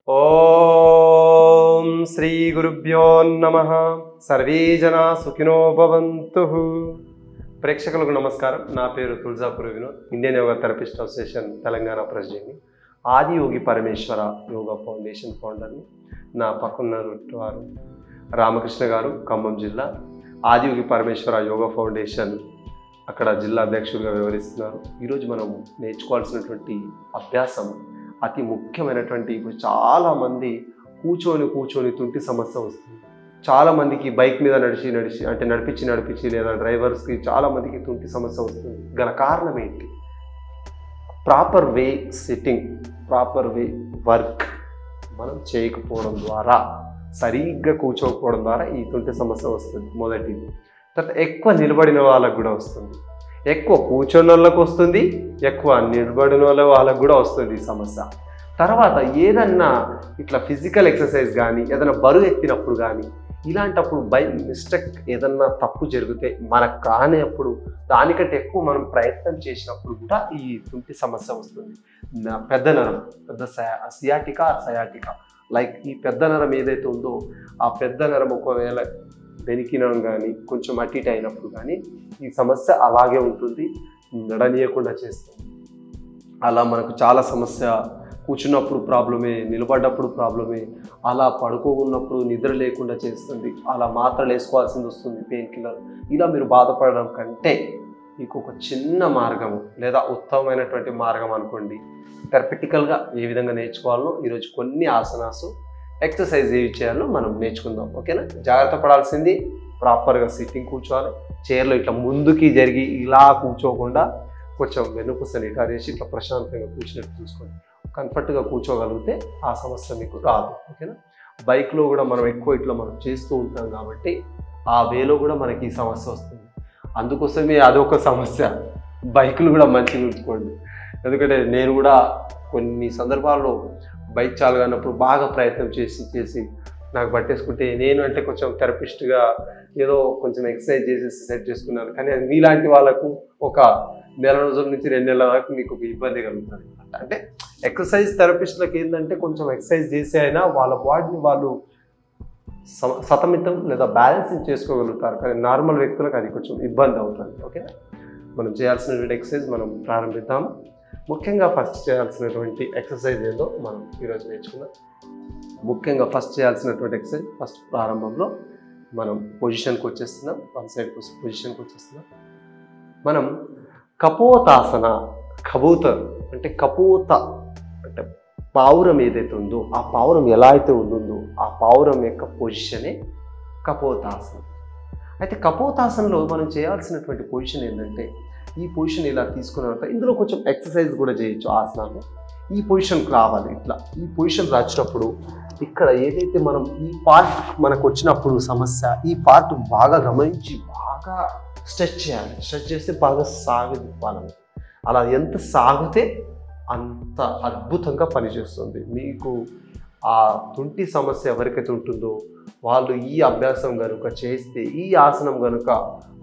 ఓం శ్రీ గురుభ్యో నమః. సర్వే జనా సుఖినో భవంతు. ప్రేక్షకులకు నమస్కారం. నా పేరు Tuljapur Vinod, Indian yoga therapist association Telangana ప్రెసిడెంట్ని, ఆది యోగి పరమేశ్వర యోగా ఫౌండేషన్ ఫౌండర్ని. నా పక్కన వారు రామకృష్ణ గారు, ఖమ్మం జిల్లా ఆది యోగి పరమేశ్వర యోగా ఫౌండేషన్ అక్కడ జిల్లా అధ్యక్షుడిగా వ్యవహరిస్తున్నారు. ఈరోజు మనం నేర్చుకోవాల్సినటువంటి అభ్యాసం అతి ముఖ్యమైనటువంటి, ఇప్పుడు చాలామంది కూర్చొని తుంటి సమస్య వస్తుంది. చాలామందికి బైక్ మీద నడిపించి లేదా డ్రైవర్స్కి చాలామందికి తుంటి సమస్య వస్తుంది. గల కారణం ఏంటి? Proper way sitting, proper way work మనం చేయకపోవడం ద్వారా, సరిగ్గా కూర్చోకపోవడం ద్వారా ఈ తుంటి సమస్య వస్తుంది. మొదటిది. తర్వాత ఎక్కువ నిలబడిన వాళ్ళకు కూడా వస్తుంది, ఎక్కువ కూర్చొని వాళ్ళకు వస్తుంది, ఎక్కువ నిలబడిన వాళ్ళకు కూడా వస్తుంది ఈ సమస్య. తర్వాత ఏదన్నా ఇట్లా ఫిజికల్ ఎక్సర్సైజ్ కానీ, ఏదైనా బరువు ఎత్తినప్పుడు కానీ, ఇలాంటప్పుడు బై మిస్టేక్ ఏదన్నా తప్పు జరిగితే మనకు కానినప్పుడు, దానికంటే ఎక్కువ మనం ప్రయత్నం చేసినప్పుడు కూడా ఈ తుంటి సమస్య వస్తుంది. పెద్ద నరం, సియాటికా సయాటికా, లైక్ ఈ పెద్ద నరం ఏదైతే ఉందో ఆ పెద్ద నరం ఒకవేళ బెనికినం కానీ, కొంచెం అటు ఇటు అయినప్పుడు కానీ ఈ సమస్య అలాగే ఉంటుంది, నడనీయకుండా చేస్తుంది. అలా మనకు చాలా సమస్య. కూర్చున్నప్పుడు ప్రాబ్లమే, నిలబడ్డప్పుడు ప్రాబ్లమే, అలా పడుకోకున్నప్పుడు నిద్ర లేకుండా చేస్తుంది, అలా మాత్రలు వేసుకోవాల్సింది వస్తుంది, పెయిన్ కిల్లర్. ఇలా మీరు బాధపడడం కంటే మీకు ఒక చిన్న మార్గము లేదా ఉత్తమమైనటువంటి మార్గం అనుకోండి. థెరపిటికల్గా ఏ విధంగా నేర్చుకోవాలో ఈరోజు కొన్ని ఆసనాసు, ఎక్సర్సైజ్ ఏవి చేయాలో మనం నేర్చుకుందాం. ఓకేనా? జాగ్రత్త పడాల్సింది ప్రాపర్గా సిట్టింగ్ కూర్చోవాలి. చైర్లో ఇట్లా ముందుకి జరిగి ఇలా కూర్చోకుండా కొంచెం వెనుకసని ఇట్లా వేసి ఇట్లా ప్రశాంతంగా కూర్చున్నట్టు చూసుకోండి. కంఫర్ట్గా కూర్చోగలిగితే ఆ సమస్య మీకు రాదు. ఓకేనా? బైక్లో కూడా మనం ఎక్కువ ఇట్లా మనం చేస్తూ ఉంటాం కాబట్టి ఆ వేలో కూడా మనకి ఈ సమస్య వస్తుంది. అందుకోసమే అదొక సమస్య. బైకులు కూడా మంచిగా ఉంచుకోండి. ఎందుకంటే నేను కూడా కొన్ని సందర్భాల్లో బైక్ చాలగానప్పుడు బాగా ప్రయత్నం చేసి నాకు పట్టేసుకుంటే, నేను అంటే కొంచెం థెరపిస్ట్గా ఏదో కొంచెం ఎక్సర్సైజ్ చేసేసి సెట్ చేసుకున్నాను. కానీ అది మీలాంటి వాళ్ళకు ఒక నెల రోజుల నుంచి 2 నెలల వరకు మీకు ఒక ఇబ్బంది కలుగుతుంది. అంటే ఎక్సర్సైజ్ థెరపిస్ట్లకు ఏంటంటే కొంచెం ఎక్సర్సైజ్ చేసి అయినా వాళ్ళ బాడీని వాళ్ళు సతమితం లేదా బ్యాలెన్సింగ్ చేసుకోగలుగుతారు. కానీ నార్మల్ వ్యక్తులకు అది కొంచెం ఇబ్బంది అవుతుంది. ఓకేనా? మనం చేయాల్సినటువంటి ఎక్సర్సైజ్ మనం ప్రారంభిద్దాము. ముఖ్యంగా ఫస్ట్ చేయాల్సినటువంటి ఎక్సర్సైజ్ ఏదో మనం ఈరోజు నేర్చుకుందాం. ముఖ్యంగా ఫస్ట్ చేయాల్సినటువంటి ఎక్సర్సైజ్, ఫస్ట్ ప్రారంభంలో మనం పొజిషన్కి వచ్చేస్తున్నాం. వన్ సైడ్ పొజిషన్కి వచ్చేస్తున్నాం. మనం కపోతాసన, కబూతర్ అంటే కపోత అంటే పావురం ఏదైతే ఉందో ఆ పావురం ఎలా అయితే ఉంటుందో ఆ పావురం యొక్క పొజిషనే కపోతాసనం. అయితే కపోతాసనలో మనం చేయాల్సినటువంటి పొజిషన్ ఏంటంటే, ఈ పొజిషన్ ఇలా తీసుకున్న తర్వాత ఇందులో కొంచెం ఎక్సర్సైజ్ కూడా చేయొచ్చు ఆసనాలు. ఈ పొజిషన్కి రావాలి. ఇట్లా ఈ పొజిషన్ వచ్చినప్పుడు ఇక్కడ ఏదైతే మనం ఈ పార్ట్ మనకు వచ్చినప్పుడు సమస్య, ఈ పార్ట్ బాగా గమనించి బాగా స్ట్రెచ్ చేయాలి. స్ట్రెచ్ చేస్తే బాగా సాగుపాలని, అలా ఎంత సాగితే అంత అద్భుతంగా పనిచేస్తుంది. మీకు ఆ తుంటి సమస్య ఎవరికైతే ఉంటుందో వాళ్ళు ఈ అభ్యాసం కనుక చేస్తే, ఈ ఆసనం కనుక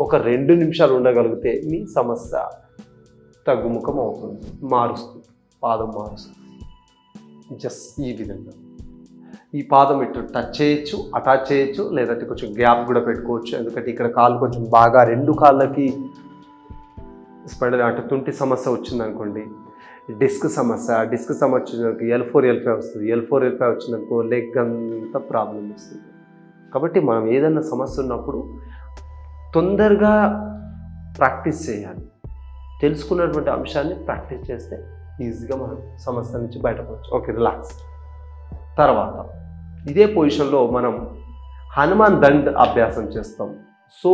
ఒక 2 నిమిషాలు ఉండగలిగితే మీ సమస్య తగ్గుముఖం అవుతుంది, మారుస్తుంది, పాదం మారుస్తుంది. జస్ట్ ఈ విధంగా ఈ పాదం ఇటు టచ్ చేయొచ్చు, అటాచ్ చేయొచ్చు, లేదంటే కొంచెం గ్యాప్ కూడా పెట్టుకోవచ్చు. ఎందుకంటే ఇక్కడ కాళ్ళు కొంచెం బాగా 2 కాళ్ళకి స్పైడల్ అంటే తుంటి సమస్య వచ్చిందనుకోండి, డిస్క్ సమస్య వచ్చిందనుకో L4 L5 వస్తుంది. L4 L5 వచ్చిందనుకో లెగ్ అంతా ప్రాబ్లం వస్తుంది. కాబట్టి మనం ఏదైనా సమస్య ఉన్నప్పుడు తొందరగా ప్రాక్టీస్ చేయాలి. తెలుసుకున్నటువంటి అంశాన్ని ప్రాక్టీస్ చేస్తే ఈజీగా మనం సమస్య నుంచి బయటపడవచ్చు. Okay, relax. తర్వాత ఇదే పొజిషన్లో మనం హనుమాన్ దండ్ అభ్యాసం చేస్తాం. సో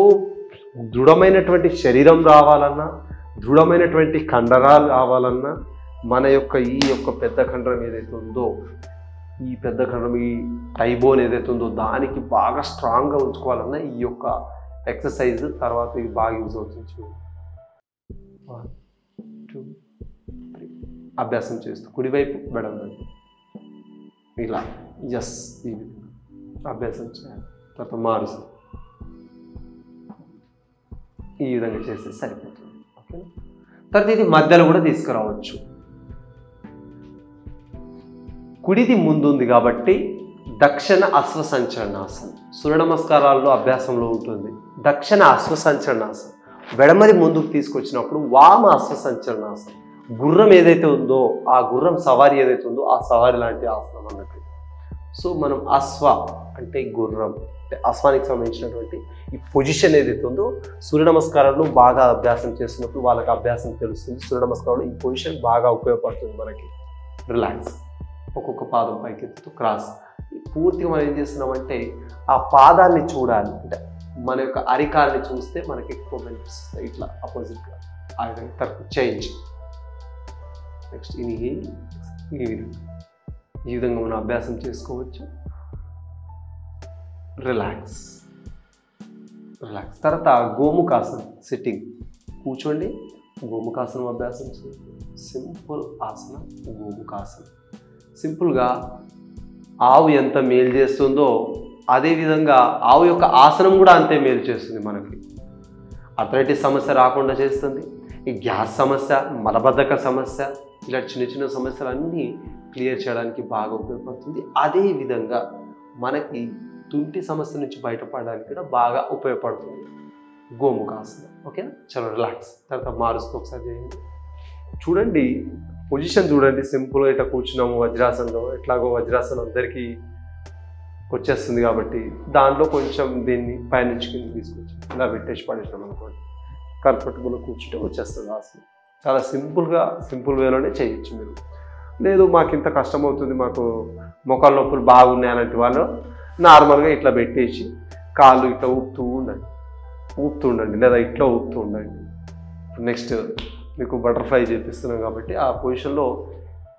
దృఢమైనటువంటి శరీరం రావాలన్నా, దృఢమైనటువంటి కండరాలు రావాలన్నా, మన యొక్క ఈ యొక్క పెద్ద కండరం ఏదైతే ఉందో, ఈ పెద్ద కండరం, ఈ టైబోన్ ఏదైతే ఉందో దానికి బాగా స్ట్రాంగ్గా ఉంచుకోవాలన్నా ఈ యొక్క ఎక్సర్సైజ్ తర్వాత ఇది బాగా యూజ్ అవుతుంది. 1 2 3 అభ్యాసం చేస్తూ కుడివైపు బెడవండి ఇలా ఈ విధంగా అభ్యాసం చేయాలి. తర్వాత మారుస్తూ ఈ విధంగా చేస్తే సరిపోతుంది. ఓకే. తర్వాత ఇది మధ్యలో కూడా తీసుకురావచ్చు. కుడిది ముందుంది కాబట్టి దక్షిణ అశ్వసంచలనాసనం సూర్య నమస్కారాల్లో అభ్యాసంలో ఉంటుంది. దక్షిణ అశ్వసంచలనాసనం వెడమది ముందుకు తీసుకొచ్చినప్పుడు వామ అశ్వసంచలనాసనం. గుర్రం ఏదైతే ఉందో ఆ గుర్రం సవారి ఏదైతే ఉందో ఆ సవారి లాంటి ఆసనం అన్నట్టు. సో మనం అశ్వ అంటే గుర్రం అంటే అశ్వానికి సంబంధించినటువంటి ఈ పొజిషన్ ఏదైతే ఉందో సూర్య నమస్కారాల్లో బాగా అభ్యాసం చేస్తున్నప్పుడు వాళ్ళకి అభ్యాసం తెలుస్తుంది. సూర్య నమస్కారంలో ఈ పొజిషన్ బాగా ఉపయోగపడుతుంది మనకి. రిలాక్స్, ఒక్కొక్క పాదం పైకి ఎత్తుతూ క్రాస్. పూర్తిగా మనం ఏం చేస్తున్నామంటే ఆ పాదాన్ని చూడాలి, అంటే మన యొక్క అరికాల్ని చూస్తే మనకి ఎక్కువ బెనిఫిట్స్ వస్తాయి. ఇట్లా అపోజిట్గా ఆ విధంగా తర్వాత చేంజ్. నెక్స్ట్ ఇన్హేల్, ఈ విధంగా మనం అభ్యాసం చేసుకోవచ్చు. రిలాక్స్. తర్వాత గోముఖాసనం సిట్టింగ్, కూర్చోండి. గోముఖాసనం అభ్యాసం చేయండి. సింపుల్ ఆసనం గోముఖాసనం. సింపుల్గా ఆవు ఎంత మేలు చేస్తుందో అదేవిధంగా ఆవు యొక్క ఆసనం కూడా అంతే మేలు చేస్తుంది. మనకి అథరైటిస్ సమస్య రాకుండా చేస్తుంది. ఈ గ్యాస్ సమస్య, మలబద్ధక సమస్య, ఇలా చిన్న చిన్న సమస్యలన్నీ క్లియర్ చేయడానికి బాగా ఉపయోగపడుతుంది. అదేవిధంగా మనకి తుంటి సమస్య నుంచి బయటపడడానికి కూడా బాగా ఉపయోగపడుతుంది గోముఖాసనం. ఓకేనా? చలో రిలాక్స్. తర్వాత మారుస్తూ ఒకసారి చేయండి. చూడండి పొజిషన్ చూడండి. సింపుల్గా ఇట్లా కూర్చున్నాము వజ్రాసనంలో. ఎట్లాగో వజ్రాసనం అందరికీ వచ్చేస్తుంది కాబట్టి దాంట్లో కొంచెం దీన్ని పైనుంచి కింద తీసుకొచ్చి ఇలా పెట్టేసి పడేసినాం అనుకోండి, కంఫర్టబుల్గా కూర్చుంటే వచ్చేస్తుంది ఆసనం. చాలా సింపుల్ వేలోనే చేయొచ్చు మీరు. లేదు మాకు ఇంత కష్టం అవుతుంది, మాకు మొక్కల నొప్పులు బాగున్నాయి అలాంటి వాళ్ళు నార్మల్గా ఇట్లా పెట్టేసి కాళ్ళు ఇట్లా ఊపుతూ ఉండండి, లేదా ఇట్లా ఊపుతూ ఉండండి. నెక్స్ట్ మీకు బటర్ఫ్లై చేపిస్తున్నాం కాబట్టి ఆ పొజిషన్లో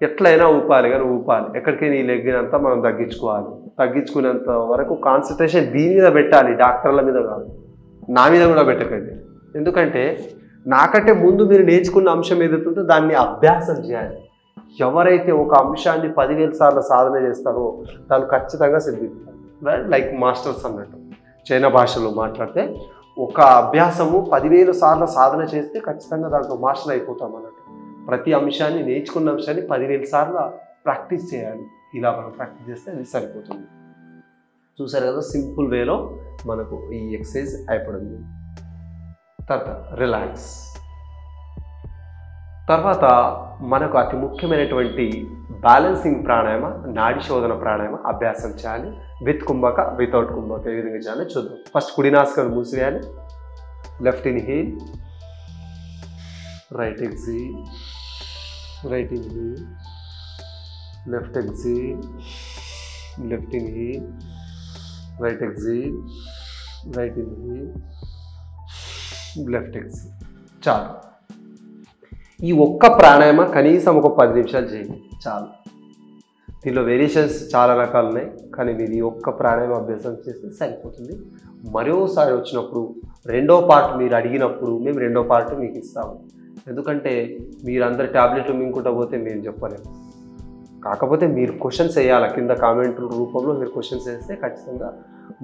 ఎట్లయినా ఊపాలి, కానీ ఊపాలి. ఎక్కడికైనా ఈ లెగ్గినంతా మనం తగ్గించుకునేంత వరకు కాన్సన్ట్రేషన్ దీని మీద పెట్టాలి, డాక్టర్ల మీద కాదు. నా మీద కూడా పెట్టకండి. ఎందుకంటే నాకంటే ముందు మీరు నేర్చుకున్న అంశం ఏదైతే ఉందో దాన్ని అభ్యాసం చేయాలి. ఎవరైతే ఒక అంశాన్ని 10,000 సార్లు సాధన చేస్తారో దాన్ని ఖచ్చితంగా సిద్ధిస్తారు. లైక్ మాస్టర్స్ అన్నట్టు చైనా భాషలో మాట్లాడితే ఒక అభ్యాసము 10,000 సార్లు సాధన చేస్తే ఖచ్చితంగా దాంట్లో మాస్టర్ అయిపోతాం అన్నట్టు. ప్రతి అంశాన్ని నేర్చుకున్న అంశాన్ని 10,000 సార్లు ప్రాక్టీస్ చేయాలి. ఇలా మనం ప్రాక్టీస్ చేస్తే అది సరిపోతుంది. చూసారు కదా, సింపుల్ వేలో మనకు ఈ ఎక్సర్సైజ్ అయిపోయింది. తర్వాత రిలాక్స్. తర్వాత మనకు అతి ముఖ్యమైనటువంటి బ్యాలెన్సింగ్ ప్రాణాయామ, నాడి శోధన ప్రాణాయామ అభ్యాసం చేయాలి. విత్ కుంభక, వితౌట్ కుంభక ఏ విధంగా చేయాలో చూద్దాం. ఫస్ట్ కుడి నాసికను మూసివేయాలి. Left inhale, right exhale, right inhale, left exhale, left inhale, right exhale, right inhale, left exhale. చాలు. ఈ ఒక్క ప్రాణాయామ కనీసం ఒక 10 నిమిషాలు చేయండి చాలు. దీనిలో వేరియేషన్స్ చాలా రకాలు ఉన్నాయి, కానీ మీరు ఈ ఒక్క ప్రాణాయామ అభ్యాసం చేస్తే సరిపోతుంది. మరోసారి వచ్చినప్పుడు రెండో పార్ట్ మీరు అడిగినప్పుడు మేము రెండో పార్ట్ మీకు ఇస్తాము. ఎందుకంటే మీరందరు ట్యాబ్లెట్లు మింగుకుంటా పోతే మేము చెప్పలేము. కాకపోతే మీరు క్వశ్చన్స్ వేయాలి కింద కామెంట్ రూపంలో. మీరు క్వశ్చన్స్ వేస్తే ఖచ్చితంగా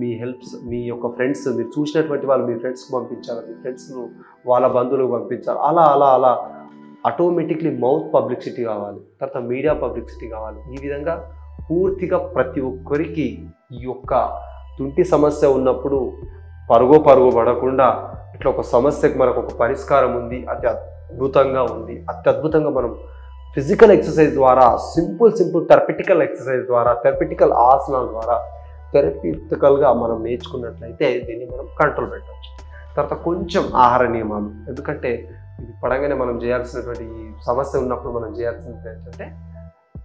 మీ హెల్ప్స్, మీ యొక్క ఫ్రెండ్స్, మీరు చూసినటువంటి వాళ్ళు మీ ఫ్రెండ్స్కి పంపించాలి, మీ ఫ్రెండ్స్ను వాళ్ళ బంధువులకు పంపించాలి. అలా ఆటోమేటిక్లీ మౌత్ పబ్లిసిటీ కావాలి, తర్వాత మీడియా పబ్లిసిటీ కావాలి. ఈ విధంగా పూర్తిగా ప్రతి ఒక్కరికి ఈ యొక్క తుంటి సమస్య ఉన్నప్పుడు పరుగు పడకుండా ఇట్లా ఒక సమస్యకు మనకు ఒక పరిష్కారం ఉంది, అత్యద్భుతంగా మనం ఫిజికల్ ఎక్సర్సైజ్ ద్వారా, సింపుల్ థెరపిటికల్ ఎక్సర్సైజ్ ద్వారా, థెరపిటికల్ ఆసనాల ద్వారా థెరపిటికల్గా మనం నేర్చుకున్నట్లయితే దీన్ని మనం కంట్రోల్ పెట్టవచ్చు. తర్వాత కొంచెం ఆహార నియమాలు, ఎందుకంటే ఇది పడంగానే మనం చేయాల్సినటువంటి ఈ సమస్య ఉన్నప్పుడు మనం చేయాల్సినది ఏంటంటే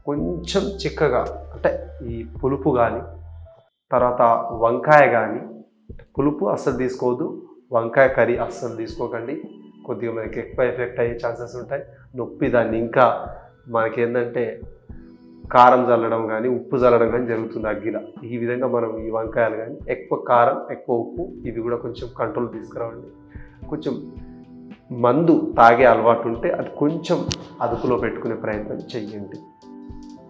కొంచెం చిక్కగా, అంటే ఈ పులుపు కానీ, తర్వాత వంకాయ కానీ, పులుపు అస్సలు తీసుకోవద్దు, వంకాయ కర్రీ అస్సలు తీసుకోకండి. కొద్దిగా మనకి ఎక్కువ ఎఫెక్ట్ అయ్యే ఛాన్సెస్ ఉంటాయి. నొప్పి దాన్ని ఇంకా మనకేంటంటే కారం చల్లడం కానీ, ఉప్పు చల్లడం కానీ జరుగుతుంది అగ్గిల. ఈ విధంగా మనం ఈ వంకాయలు కానీ ఎక్కువ కారం, ఎక్కువ ఉప్పు ఇవి కూడా కొంచెం కంట్రోల్ తీసుకురావండి. కొంచెం మందు తాగే అలవాటు ఉంటే అది కొంచెం అదుపులో పెట్టుకునే ప్రయత్నం చెయ్యండి.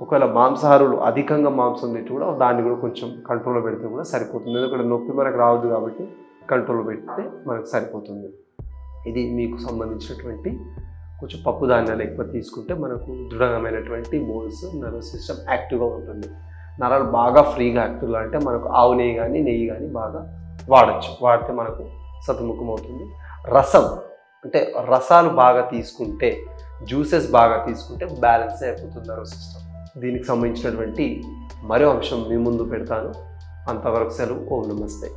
ఒకవేళ మాంసాహారులు అధికంగా మాంసం తింటే కూడా దాన్ని కూడా కొంచెం కంట్రోల్లో పెడితే కూడా సరిపోతుంది. ఎందుకంటే నొప్పి మనకు రావద్దు కాబట్టి కంట్రోల్లో పెడితే మనకు సరిపోతుంది. ఇది మీకు సంబంధించినటువంటి కొంచెం పప్పు ధాన్యాలు ఎక్కువ తీసుకుంటే మనకు దృఢమైనటువంటి బోన్స్, నర్వస్ సిస్టమ్ యాక్టివ్గా ఉంటుంది. నరాలు బాగా ఫ్రీగా యాక్టివ్గా అంటే మనకు ఆవు నెయ్యి కానీ నెయ్యి కానీ బాగా వాడచ్చు. వాడితే మనకు సతుముఖం అవుతుంది. రసం అంటే రసాలు బాగా తీసుకుంటే, జ్యూసెస్ బాగా తీసుకుంటే బ్యాలెన్స్ అయిపోతుంది నర్వస్ సిస్టమ్. దీనికి సంబంధించినటువంటి మరో అంశం మీ ముందు పెడతాను. అంతవరకు సెలవు. ఓం నమస్తే.